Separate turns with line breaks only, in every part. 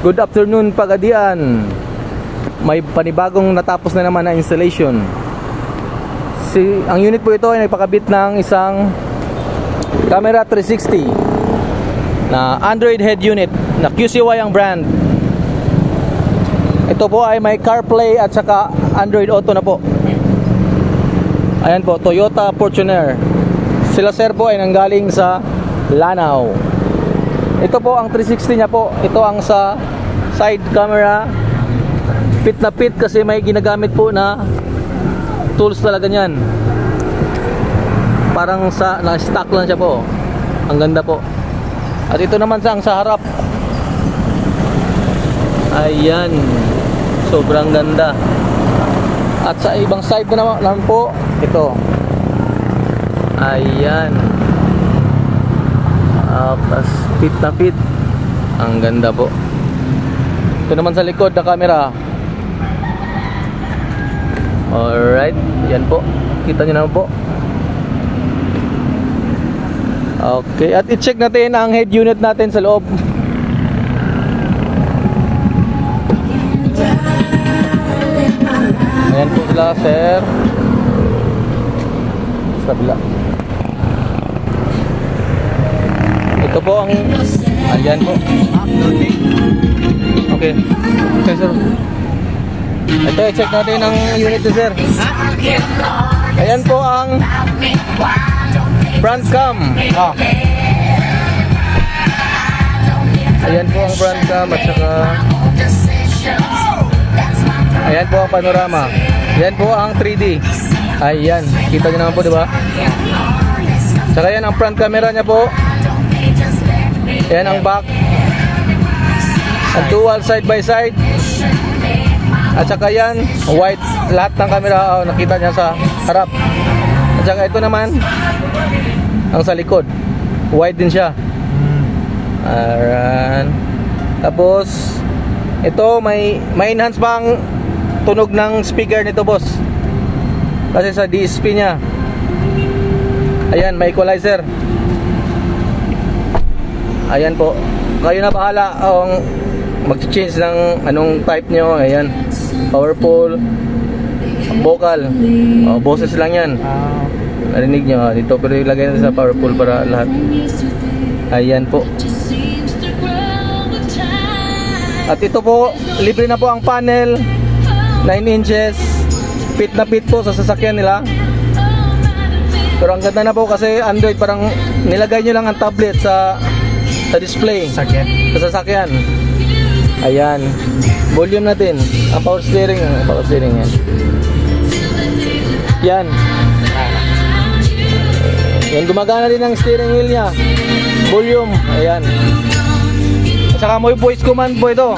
Good afternoon, Pagadian. May panibagong natapos na naman na installation. Ang unit po ito ay nagpakabit ng isang camera 360 na Android head unit na QCY ang brand. Ito po ay may CarPlay at saka Android Auto na po. Ayan po, Toyota Fortuner. Sila sir po ay nanggaling sa Lanao. Ito po ang 360 niya po. Ito ang sa side camera. Pit na pit kasi may ginagamit po na tools talaga niyan. Parang na-stock lang siya po. Ang ganda po. At ito naman sa harap. Ayan. Sobrang ganda. At sa ibang side na naman po, ito. Ayan. Pit na pit. Ang ganda po. Ito naman sa likod na camera. Alright, yan po. Kita nyo naman po. Okay, at i-check natin ang head unit natin sa loob. Ayan po sila, sir. Sa kabila. Ito po ang... Ayan po. Okay. Okay, sir. Ito, i-check natin ang unit ni sir. Ayan po ang front cam. Ayan po ang front cam at saka ayan po ang panorama. Ayan po ang 3D. Ayan, kita nyo naman po, diba? Saka yan ang front camera nya po. Ayan ang back. Ang dual side by side. At saka yan, wide lahat ng camera, nakita niya sa harap. At saka ito naman ang sa likod, wide din siya. Ayan. Tapos ito may enhance pa ang tunog ng speaker nito, boss. Kasi sa DSP nya. Ayan, may equalizer. Ayan po. Kayo na bahala ang mag-change ng anong type nyo. Ayan, powerful, vocal, boses lang yan. Narinig nyo dito, pero ilagay natin sa powerful para lahat. Ayan po. At ito po, libre na po ang panel, 9 inches, fit na fit po sa sasakyan nila. Pero ang ganda na po kasi Android, parang nilagay nyo lang ang tablet sa display sa sasakyan. Ayan, volume natin, ang power steering yan. Yan. Yan, gumagana din ang steering wheel nya. Volume, ayan. At saka may voice command po ito.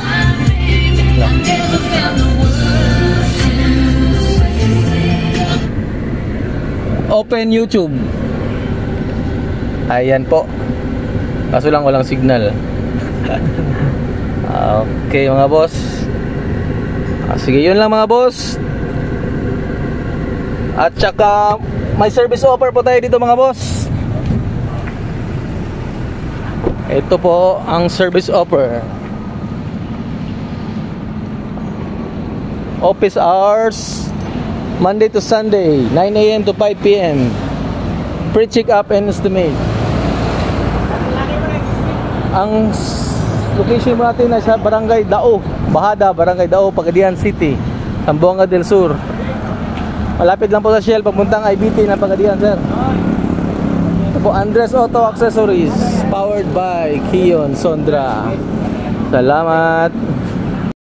Open YouTube. Ayan po. Kaso lang walang signal. Okay mga boss. Sige, yun lang mga boss. At saka may service offer po tayo dito mga boss. Ito po ang service offer. Office hours Monday to Sunday, 9 AM to 5 PM. Free check up and estimate. Ang location natin ay sa Barangay Dao, Bahada, Barangay Dao, Pagadian City, Zamboanga del Sur. Malapit lang po sa Shell, papuntang IBT ng Pagadian, sir. Ito po, Andres Auto Accessories, powered by Kion Sondra. Salamat.